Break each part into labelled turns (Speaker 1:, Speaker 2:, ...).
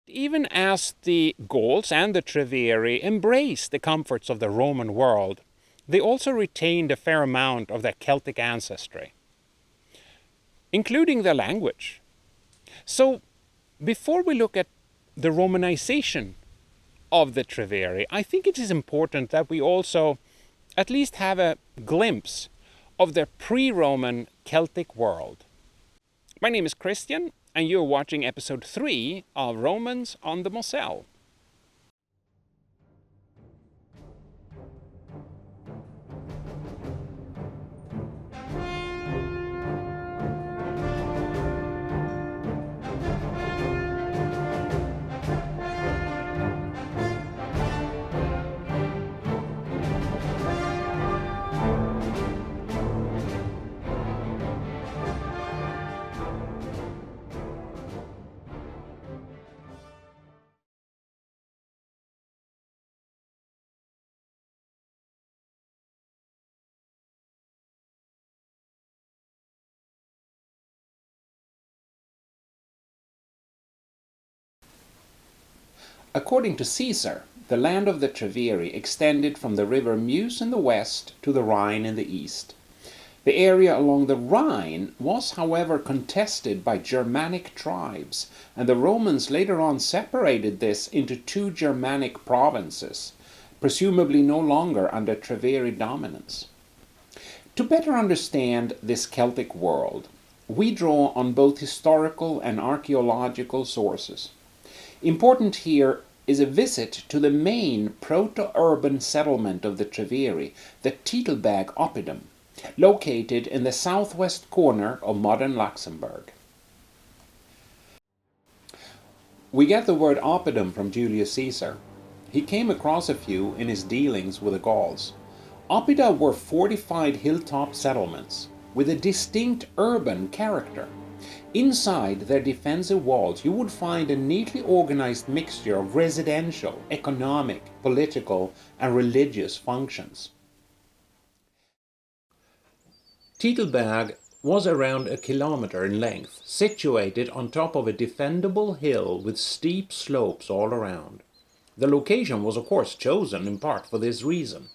Speaker 1: Even as the Gauls and the Treveri embraced the comforts of the Roman world, they also retained a fair amount of their Celtic ancestry, including their language. So, before we look at the Romanization of the Treveri, I think it is important that we also at least have a glimpse of their pre-Roman Celtic world. My name is Christian, and you're watching episode 3 of Romans on the Moselle.
Speaker 2: According to Caesar, the land of the Treveri extended from the river Meuse in the west to the Rhine in the east. The area along the Rhine was, however, contested by Germanic tribes, and the Romans later on separated this into two Germanic provinces, presumably no longer under Treveri dominance. To better understand this Celtic world, we draw on both historical and archaeological sources. Important here is a visit to the main proto-urban settlement of the Treveri, the Titelberg Oppidum, located in the southwest corner of modern Luxembourg. We get the word Oppidum from Julius Caesar. He came across a few in his dealings with the Gauls. Oppida were fortified hilltop settlements with a distinct urban character. Inside their defensive walls, you would find a neatly organized mixture of residential, economic, political, and religious functions. Titelberg was around a kilometer in length, situated on top of a defendable hill with steep slopes all around. The location was of course chosen in part for this reason,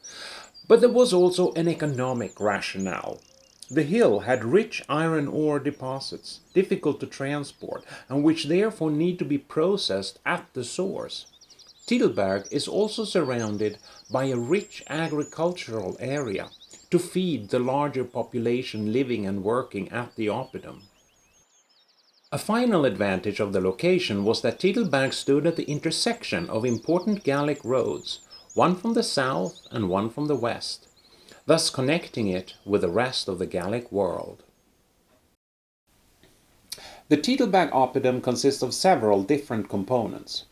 Speaker 2: but there was also an economic rationale. The hill had rich iron ore deposits, difficult to transport, and which therefore need to be processed at the source. Titelberg is also surrounded by a rich agricultural area to feed the larger population living and working at the Oppidum. A final advantage of the location was that Titelberg stood at the intersection of important Gallic roads, one from the south and one from the west, thus connecting it with the rest of the Gallic world. The Titelberg Oppidum consists of several different components.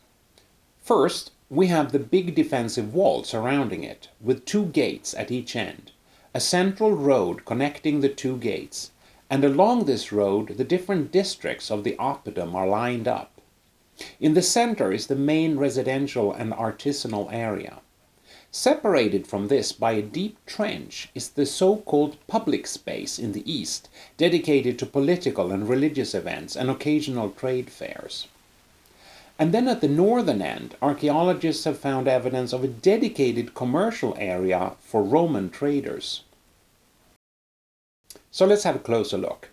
Speaker 2: First, we have the big defensive wall surrounding it, with two gates at each end, a central road connecting the two gates, and along this road the different districts of the Oppidum are lined up. In the center is the main residential and artisanal area. Separated from this by a deep trench is the so-called public space in the east, dedicated to political and religious events and occasional trade fairs. And then at the northern end, archaeologists have found evidence of a dedicated commercial area for Roman traders. So let's have a closer look.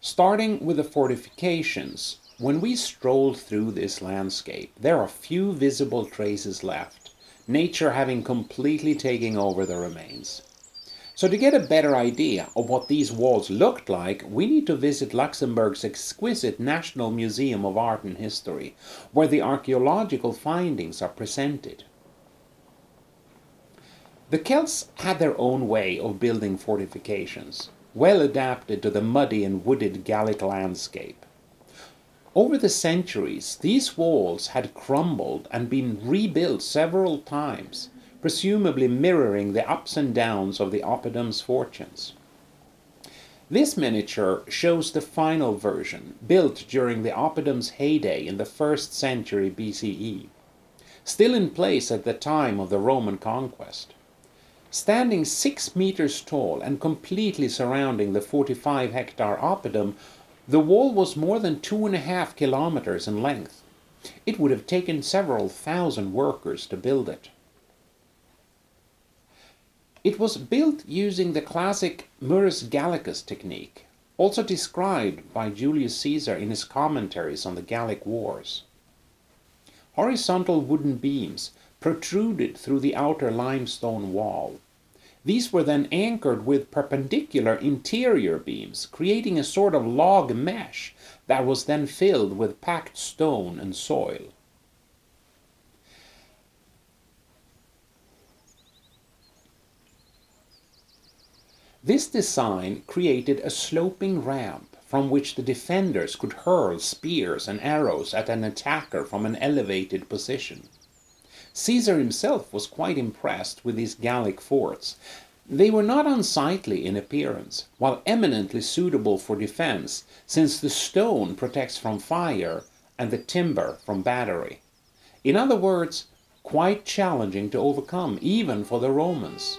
Speaker 2: Starting with the fortifications, when we stroll through this landscape, there are few visible traces left, nature having completely taken over the remains. So to get a better idea of what these walls looked like, we need to visit Luxembourg's exquisite National Museum of Art and History, where the archaeological findings are presented. The Celts had their own way of building fortifications, well adapted to the muddy and wooded Gallic landscape. Over the centuries, these walls had crumbled and been rebuilt several times, presumably mirroring the ups and downs of the Oppidum's fortunes. This miniature shows the final version, built during the Oppidum's heyday in the 1st century BCE, still in place at the time of the Roman conquest. Standing 6 meters tall and completely surrounding the 45-hectare Oppidum, the wall was more than 2.5 kilometers in length. It would have taken several thousand workers to build it. It was built using the classic Murus Gallicus technique, also described by Julius Caesar in his commentaries on the Gallic Wars. Horizontal wooden beams protruded through the outer limestone wall. These were then anchored with perpendicular interior beams, creating a sort of log mesh that was then filled with packed stone and soil. This design created a sloping ramp from which the defenders could hurl spears and arrows at an attacker from an elevated position. Caesar himself was quite impressed with these Gallic forts. They were not unsightly in appearance, while eminently suitable for defense, since the stone protects from fire and the timber from battery. In other words, quite challenging to overcome, even for the Romans.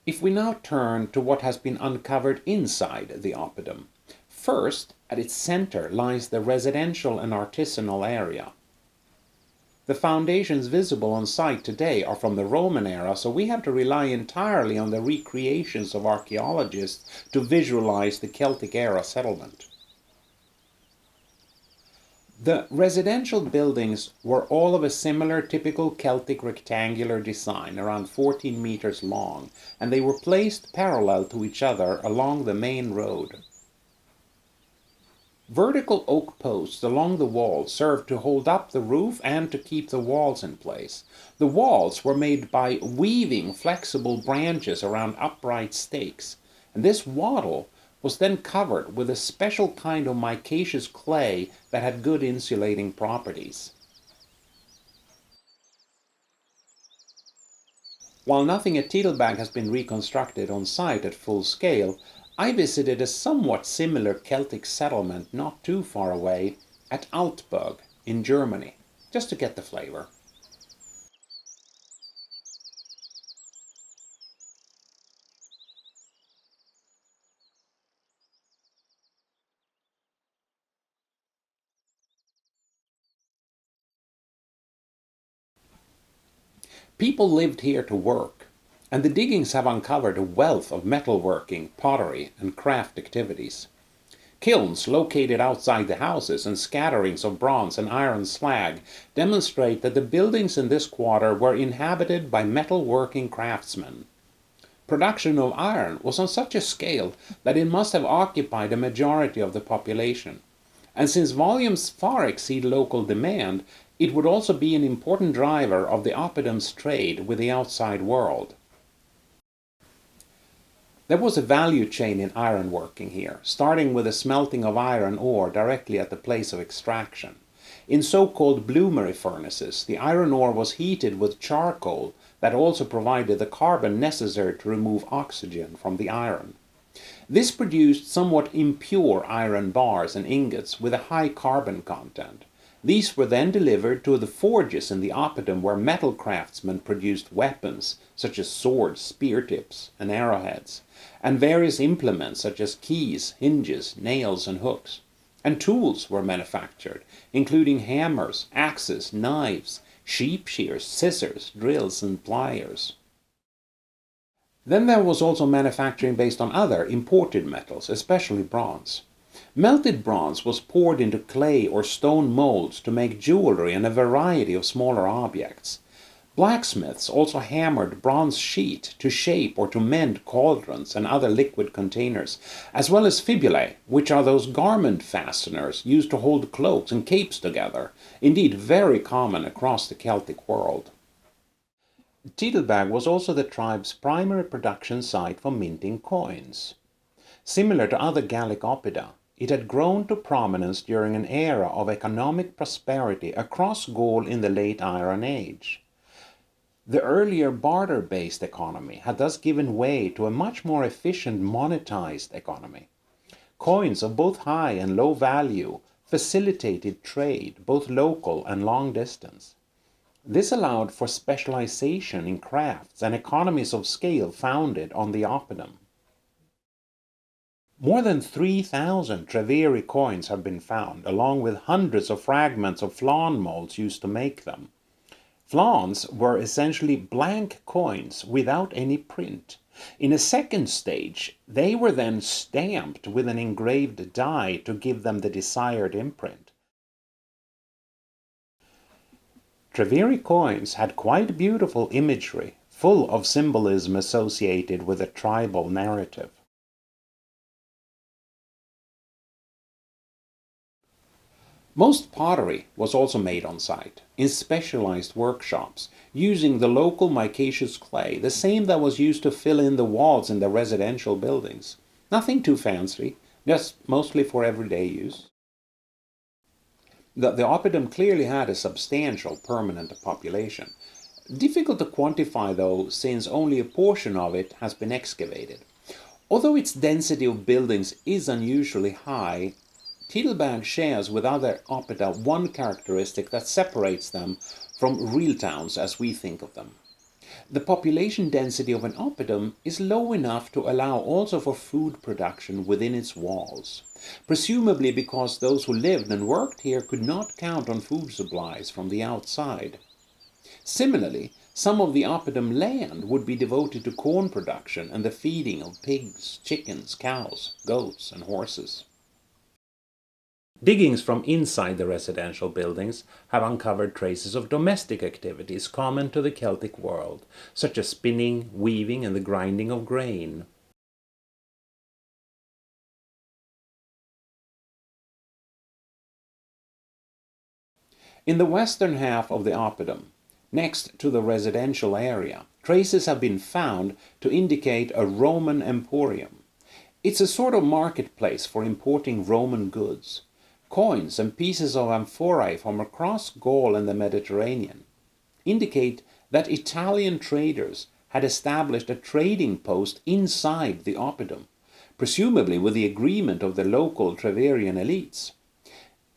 Speaker 2: If we now turn to what has been uncovered inside the Oppidum, first, at its center lies the residential and artisanal area. The foundations visible on site today are from the Roman era, so we have to rely entirely on the recreations of archaeologists to visualize the Celtic era settlement. The residential buildings were all of a similar typical Celtic rectangular design, around 14 meters long, and they were placed parallel to each other along the main road. Vertical oak posts along the walls served to hold up the roof and to keep the walls in place. The walls were made by weaving flexible branches around upright stakes, and this wattle was then covered with a special kind of micaceous clay that had good insulating properties. While nothing at Titelberg has been reconstructed on site at full scale, I visited a somewhat similar Celtic settlement not too far away at Altburg in Germany, just to get the flavor. People lived here to work, and the diggings have uncovered a wealth of metalworking, pottery, and craft activities. Kilns located outside the houses and scatterings of bronze and iron slag demonstrate that the buildings in this quarter were inhabited by metalworking craftsmen. Production of iron was on such a scale that it must have occupied a majority of the population. And since volumes far exceed local demand, it would also be an important driver of the Oppidum's trade with the outside world. There was a value chain in ironworking here, starting with the smelting of iron ore directly at the place of extraction. In so-called bloomery furnaces, the iron ore was heated with charcoal that also provided the carbon necessary to remove oxygen from the iron. This produced somewhat impure iron bars and ingots with a high carbon content, These were then delivered to the forges in the oppidum where metal craftsmen produced weapons such as swords, spear tips, and arrowheads, and various implements such as keys, hinges, nails, and hooks. And tools were manufactured, including hammers, axes, knives, sheep shears, scissors, drills, and pliers. Then there was also manufacturing based on other imported metals, especially bronze. Melted bronze was poured into clay or stone molds to make jewelry and a variety of smaller objects. Blacksmiths also hammered bronze sheet to shape or to mend cauldrons and other liquid containers, as well as fibulae, which are those garment fasteners used to hold cloaks and capes together, indeed very common across the Celtic world. Titelbag was also the tribe's primary production site for minting coins. Similar to other Gallic oppida, it had grown to prominence during an era of economic prosperity across Gaul in the late Iron Age. The earlier barter-based economy had thus given way to a much more efficient monetized economy. Coins of both high and low value facilitated trade, both local and long distance. This allowed for specialization in crafts and economies of scale founded on the oppidum. More than 3,000 Treveri coins have been found, along with hundreds of fragments of flaen molds used to make them. Flaens were essentially blank coins without any print. In a second stage, they were then stamped with an engraved die to give them the desired imprint. Treveri coins had quite beautiful imagery, full of symbolism associated with a tribal narrative. Most pottery was also made on site, in specialized workshops, using the local micaceous clay, the same that was used to fill in the walls in the residential buildings. Nothing too fancy, just mostly for everyday use. The oppidum clearly had a substantial permanent population. Difficult to quantify though, since only a portion of it has been excavated. Although its density of buildings is unusually high, Titelbag shares with other oppida one characteristic that separates them from real towns as we think of them. The population density of an oppidum is low enough to allow also for food production within its walls, presumably because those who lived and worked here could not count on food supplies from the outside. Similarly, some of the oppidum land would be devoted to corn production and the feeding of pigs, chickens, cows, goats, and horses. Diggings from inside the residential buildings have uncovered traces of domestic activities common to the Celtic world, such as spinning, weaving, and the grinding of grain. In the western half of the oppidum, next to the residential area, traces have been found to indicate a Roman emporium. It's a sort of marketplace for importing Roman goods. Coins and pieces of amphorae from across Gaul and the Mediterranean indicate that Italian traders had established a trading post inside the oppidum, presumably with the agreement of the local Treverian elites.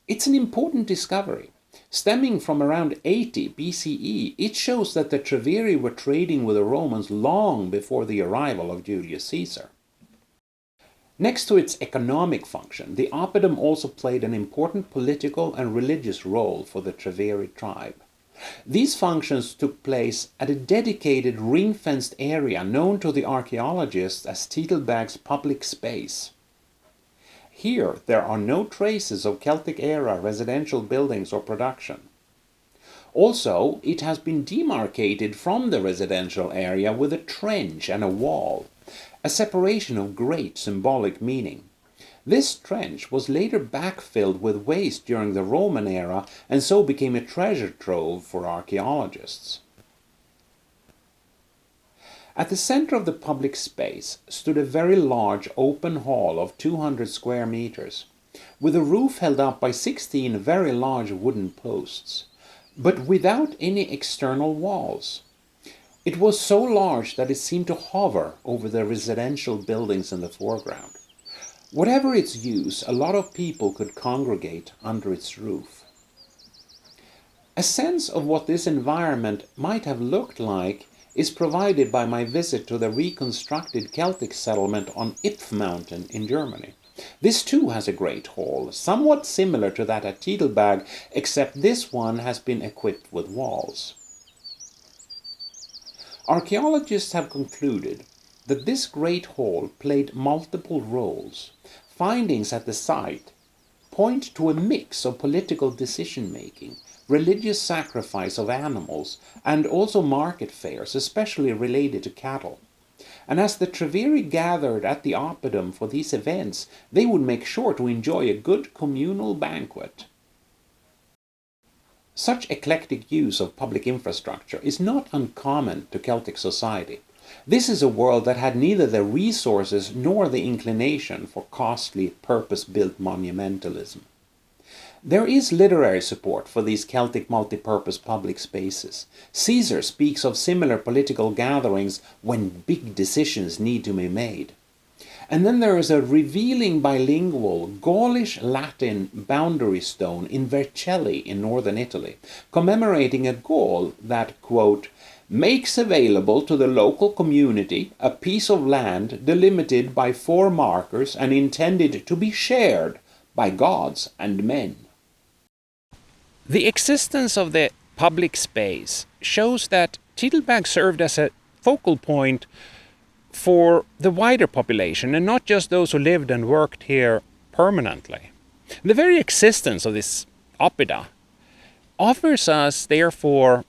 Speaker 2: It's an important discovery. Stemming from around 80 BCE, it shows that the Treveri were trading with the Romans long before the arrival of Julius Caesar. Next to its economic function, the oppidum also played an important political and religious role for the Treveri tribe. These functions took place at a dedicated ring-fenced area known to the archaeologists as Titelbag's public space. Here there are no traces of Celtic-era residential buildings or production. Also, it has been demarcated from the residential area with a trench and a wall, a separation of great symbolic meaning. This trench was later backfilled with waste during the Roman era and so became a treasure trove for archaeologists. At the center of the public space stood a very large open hall of 200 square meters, with a roof held up by 16 very large wooden posts, but without any external walls. It was so large that it seemed to hover over the residential buildings in the foreground. Whatever its use, a lot of people could congregate under its roof. A sense of what this environment might have looked like is provided by my visit to the reconstructed Celtic settlement on Ipf Mountain in Germany. This too has a great hall, somewhat similar to that at Titelberg, except this one has been equipped with walls. Archaeologists have concluded that this great hall played multiple roles. Findings at the site point to a mix of political decision-making, religious sacrifice of animals, and also market fairs, especially related to cattle. And as the Treveri gathered at the Oppidum for these events, they would make sure to enjoy a good communal banquet. Such eclectic use of public infrastructure is not uncommon to Celtic society. This is a world that had neither the resources nor the inclination for costly, purpose-built monumentalism. There is literary support for these Celtic multipurpose public spaces. Caesar speaks of similar political gatherings when big decisions need to be made. And then there is a revealing bilingual Gaulish-Latin boundary stone in Vercelli in northern Italy, commemorating a Gaul that, quote, makes available to the local community a piece of land delimited by 4 markers and intended to be shared by gods and men.
Speaker 1: The existence of the public space shows that Titelberg served as a focal point for the wider population and not just those who lived and worked here permanently. The very existence of this oppida offers us, therefore,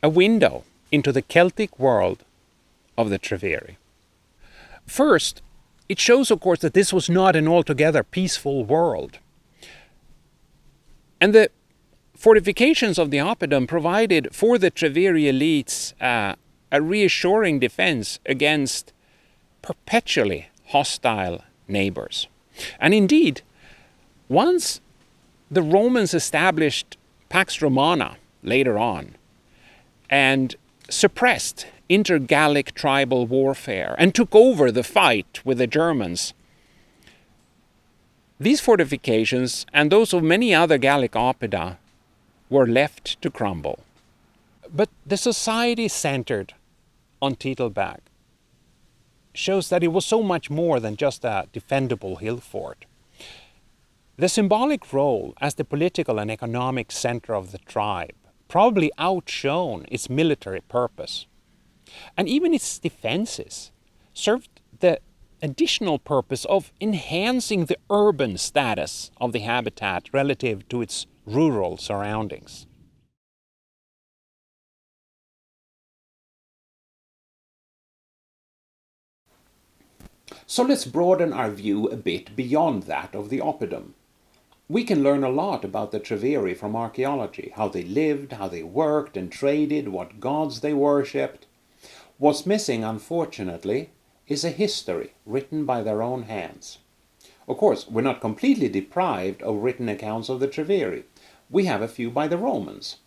Speaker 1: a window into the Celtic world of the Treveri. First, it shows, of course, that this was not an altogether peaceful world. And the fortifications of the Oppidum provided for the Treveri elites a reassuring defense against perpetually hostile neighbors. And indeed, once the Romans established Pax Romana later on and suppressed inter-Gallic tribal warfare and took over the fight with the Germans, these fortifications and those of many other Gallic oppida were left to crumble. But the society centered on Titelberg shows that it was so much more than just a defendable hill fort. The symbolic role as the political and economic center of the tribe probably outshone its military purpose. And even its defenses served the additional purpose of enhancing the urban status of the habitat relative to its rural surroundings.
Speaker 2: So let's broaden our view a bit beyond that of the Oppidum. We can learn a lot about the Treveri from archaeology, how they lived, how they worked and traded, what gods they worshipped. What's missing, unfortunately, is a history written by their own hands. Of course, we're not completely deprived of written accounts of the Treveri. We have a few by the Romans.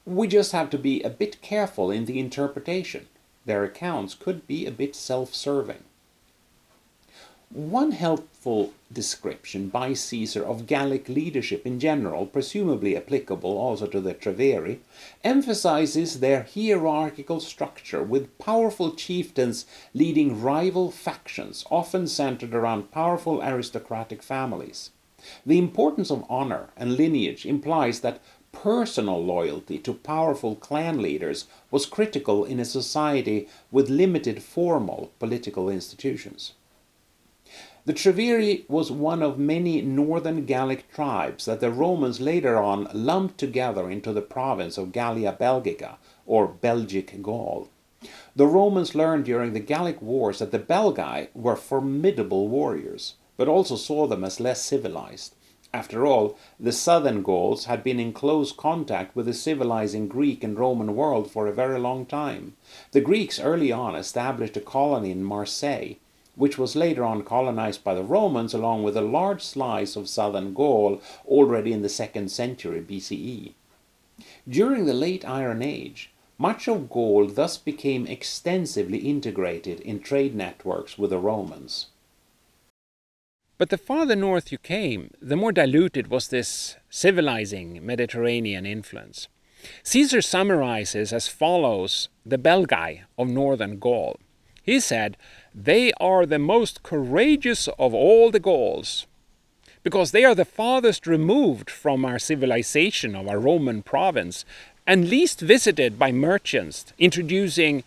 Speaker 2: We just have to be a bit careful in the interpretation. Their accounts could be a bit self-serving. One helpful description by Caesar of Gallic leadership in general, presumably applicable also to the Treveri, emphasizes their hierarchical structure with powerful chieftains leading rival factions, often centered around powerful aristocratic families. The importance of honor and lineage implies that personal loyalty to powerful clan leaders was critical in a society with limited formal political institutions. The Treveri was one of many northern Gallic tribes that the Romans later on lumped together into the province of Gallia Belgica, or Belgic Gaul. The Romans learned during the Gallic Wars that the Belgae were formidable warriors, but also saw them as less civilized. After all, the southern Gauls had been in close contact with the civilizing Greek and Roman world for a very long time. The Greeks early on established a colony in Marseille, which was later on colonized by the Romans along with a large slice of southern Gaul already in the 2nd century BCE. During the late Iron Age, much of Gaul thus became extensively integrated in trade networks with the Romans.
Speaker 1: But the farther north you came, the more diluted was this civilizing Mediterranean influence. Caesar summarizes as follows the Belgae of northern Gaul. He said, "They are the most courageous of all the Gauls, because they are the farthest removed from our civilization of our Roman province, and least visited by merchants introducing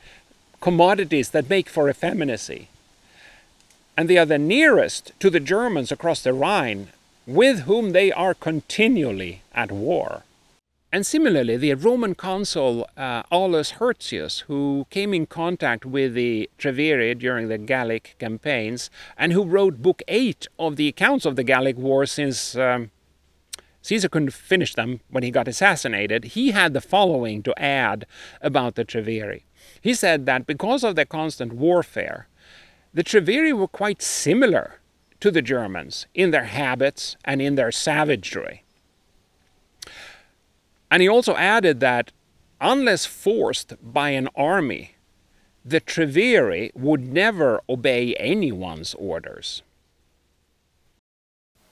Speaker 1: commodities that make for effeminacy. And they are the nearest to the Germans across the Rhine, with whom they are continually at war." And similarly, the Roman consul Aulus Hirtius, who came in contact with the Treveri during the Gallic campaigns, and who wrote Book 8 of the accounts of the Gallic War, since Caesar couldn't finish them when he got assassinated, he had the following to add about the Treveri. He said that because of their constant warfare, the Treveri were quite similar to the Germans in their habits and in their savagery. And he also added that unless forced by an army, the Treveri would never obey anyone's orders.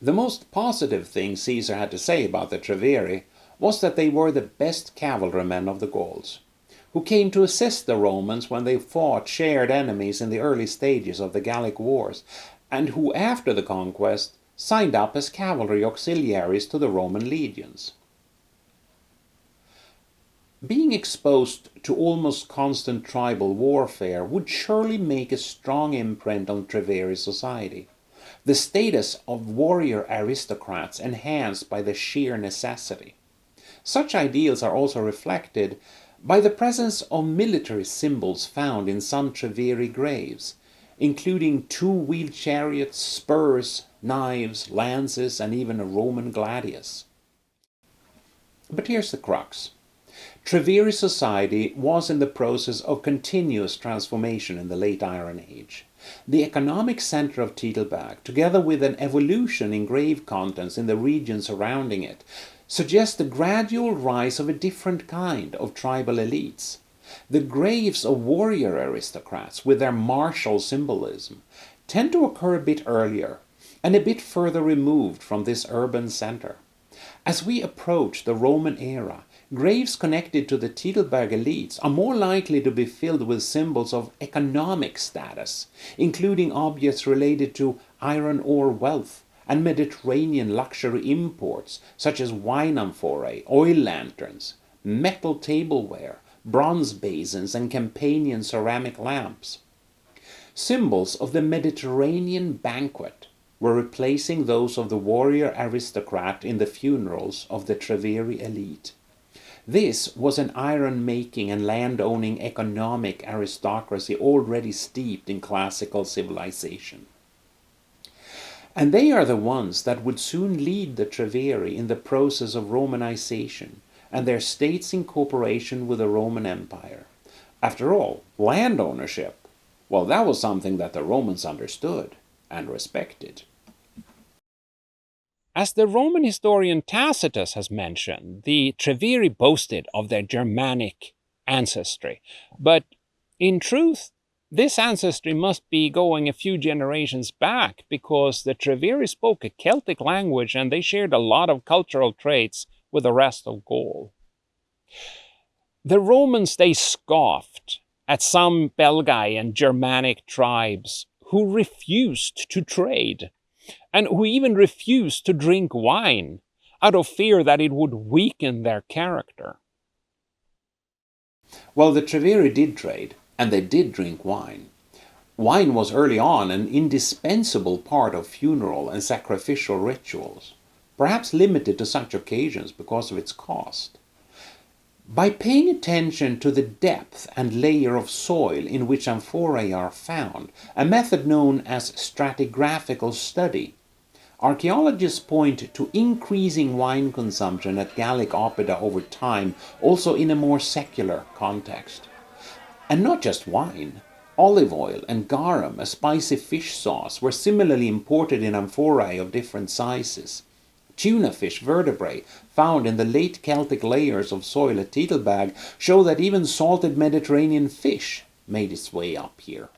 Speaker 2: The most positive thing Caesar had to say about the Treveri was that they were the best cavalrymen of the Gauls, who came to assist the Romans when they fought shared enemies in the early stages of the Gallic Wars, and who after the conquest signed up as cavalry auxiliaries to the Roman legions. Being exposed to almost constant tribal warfare would surely make a strong imprint on Treveri society. The status of warrior aristocrats enhanced by the sheer necessity. Such ideals are also reflected by the presence of military symbols found in some Treveri graves, including two-wheeled chariots, spurs, knives, lances, and even a Roman gladius. But here's the crux. Treveri society was in the process of continuous transformation in the late Iron Age. The economic center of Titelbag, together with an evolution in grave contents in the region surrounding it, suggests the gradual rise of a different kind of tribal elites. The graves of warrior aristocrats, with their martial symbolism, tend to occur a bit earlier and a bit further removed from this urban center. As we approach the Roman era, graves connected to the Titelberg elites are more likely to be filled with symbols of economic status, including objects related to iron ore wealth and Mediterranean luxury imports such as wine amphorae, oil lanterns, metal tableware, bronze basins, and Campanian ceramic lamps. Symbols of the Mediterranean banquet were replacing those of the warrior aristocrat in the funerals of the Treveri elite. This was an iron-making and land-owning economic aristocracy already steeped in classical civilization. And they are the ones that would soon lead the Treveri in the process of Romanization and their states' incorporation with the Roman Empire. After all, land ownership, well, that was something that the Romans understood and respected.
Speaker 1: As the Roman historian Tacitus has mentioned, the Treveri boasted of their Germanic ancestry, but in truth, this ancestry must be going a few generations back, because the Treveri spoke a Celtic language and they shared a lot of cultural traits with the rest of Gaul. The Romans, they scoffed at some Belgae and Germanic tribes who refused to trade, and who even refused to drink wine out of fear that it would weaken their character.
Speaker 2: Well, the Treveri did trade, and they did drink wine. Wine was early on an indispensable part of funeral and sacrificial rituals, perhaps limited to such occasions because of its cost. By paying attention to the depth and layer of soil in which amphorae are found, a method known as stratigraphical study, archaeologists point to increasing wine consumption at Gallic Oppida over time, also in a more secular context. And not just wine. Olive oil and garum, a spicy fish sauce, were similarly imported in amphorae of different sizes. Tuna fish vertebrae found in the late Celtic layers of soil at Titelbag show that even salted Mediterranean fish made its way up here.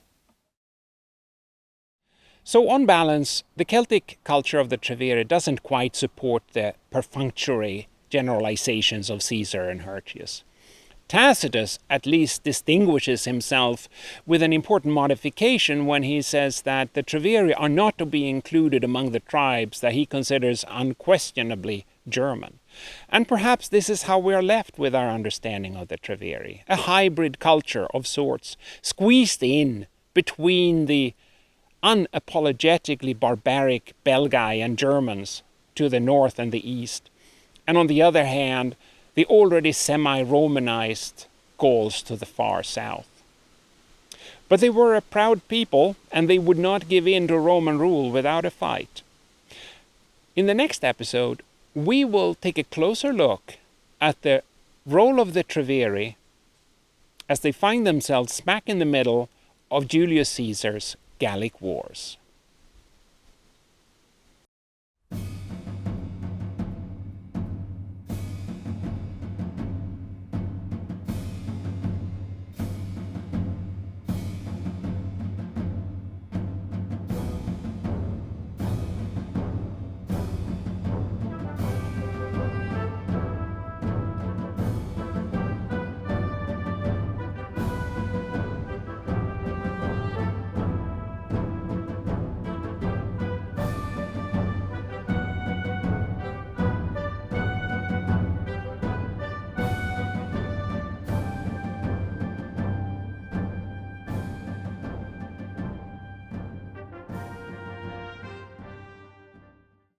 Speaker 1: So on balance, the Celtic culture of the Treveri doesn't quite support the perfunctory generalizations of Caesar and Hirtius. Tacitus at least distinguishes himself with an important modification when he says that the Treveri are not to be included among the tribes that he considers unquestionably German. And perhaps this is how we are left with our understanding of the Treveri, a hybrid culture of sorts, squeezed in between the unapologetically barbaric Belgae and Germans to the north and the east, and on the other hand, the already semi-Romanized Gauls to the far south. But they were a proud people, and they would not give in to Roman rule without a fight. In the next episode, we will take a closer look at the role of the Treveri as they find themselves smack in the middle of Julius Caesar's Gallic Wars.